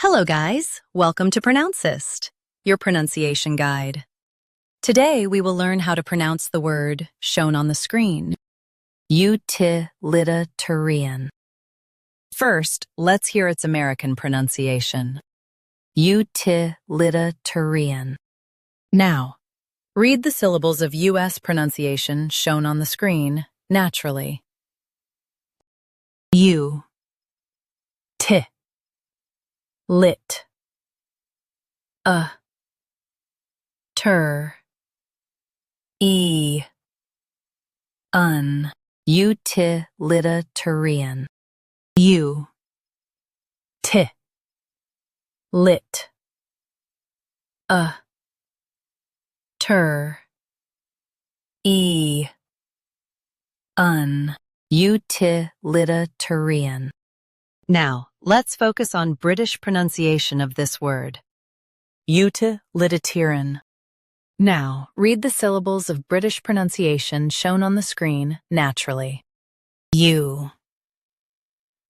Hello guys, welcome to Pronouncist, your pronunciation guide. Today we will learn how to pronounce the word shown on the screen, utilitarian. First, let's hear its American pronunciation, utilitarian. Now, read the syllables of U.S. pronunciation shown on the screen naturally. U, T, lit, ter, utilitarian. U, T, lit, ter, utilitarian. Now, let's focus on British pronunciation of this word, utilitarian. Now, read the syllables of British pronunciation shown on the screen naturally. U,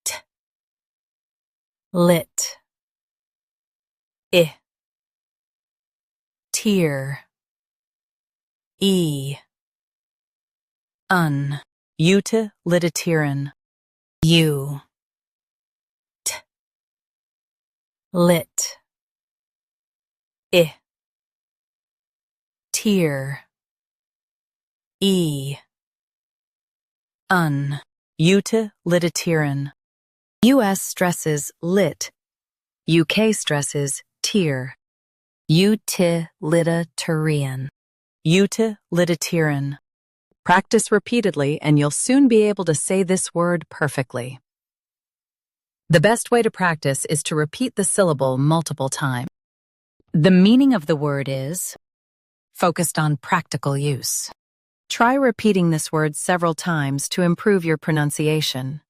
T, lit, I, tear, utilitarian. U, T, lit, I, tear, utilitarian. US stresses lit, UK stresses tear. Utilitarian. Utilitarian. Practice repeatedly and you'll soon be able to say this word perfectly. The best way to practice is to repeat the syllable multiple times. The meaning of the word is focused on practical use. Try repeating this word several times to improve your pronunciation.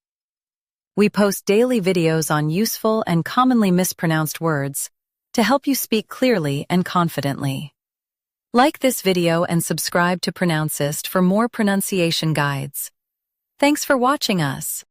We post daily videos on useful and commonly mispronounced words to help you speak clearly and confidently. Like this video and subscribe to Pronouncist for more pronunciation guides. Thanks for watching us.